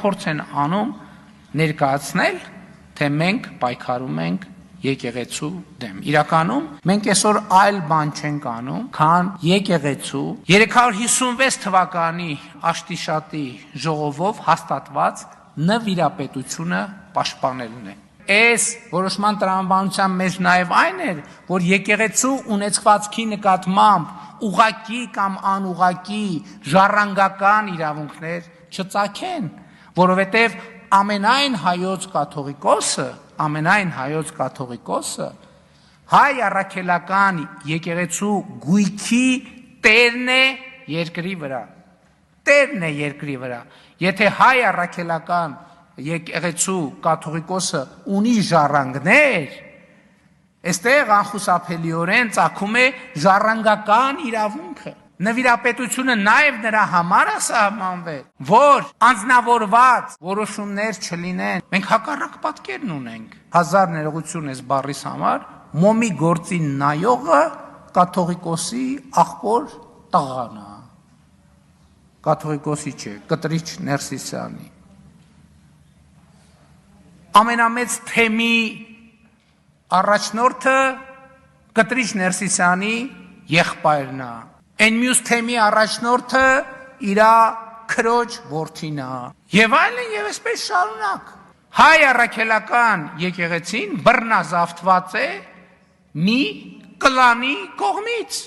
փորձ են անում ներկայացնել, թե մենք պայքարում ենք եկեղեցու դեմ։ Իրականում մենք այսօր այլ բան չենք անում, քան եկեղեցու 356 թվականի աշտիշատի ժողովով հաստատված նվիրապետությունը պաշտպանելն է։ Այս որոշման տրամաբանության մեջ նաև այն էր, որ եկեղեցու ունեցվածքի նկատմամբ ուղղակի կամ անուղղակի ժառանգական իրավունքներ չծագեն, որովհետև ամենայն հայոց կաթողիկոսը հայ առաքելական եկեղեցու գույքի տերն է երկրի վրա։ Տերն է երկրի վրա։ Եթե հայ առաքելական եկեղեցու կաթողիկոսը ունի ժառանգներ, այստեղ անխուսափելիորեն ծագում է ժառանգական իրավունքը։ Նվիրապետությունը նաև նրա համար է սահմանվել, որ անձնավորված որոշումներ չլինեն։ Մենք հակառակ պատկերն ունենք։ Հազար ներողություն այս բառիս համար, մոմի գործի նայողը կաթողիկոսի աղբոր տղան է։ Կաթողիկոսի չէ, Կտրիչ Ներսիսյանի։ Ամենամեծ թեմի առաջնորդը Կտրիչ Ներսիսյանի եղբայրն է։ Այն մյուս թեմի առաջնորդը իրա քրոջ որդին է։ Եվ այլն եւ այսպես շարունակ։ Հայ առաքելական եկեղեցին բռնազավթված է մի կլանի կողմից։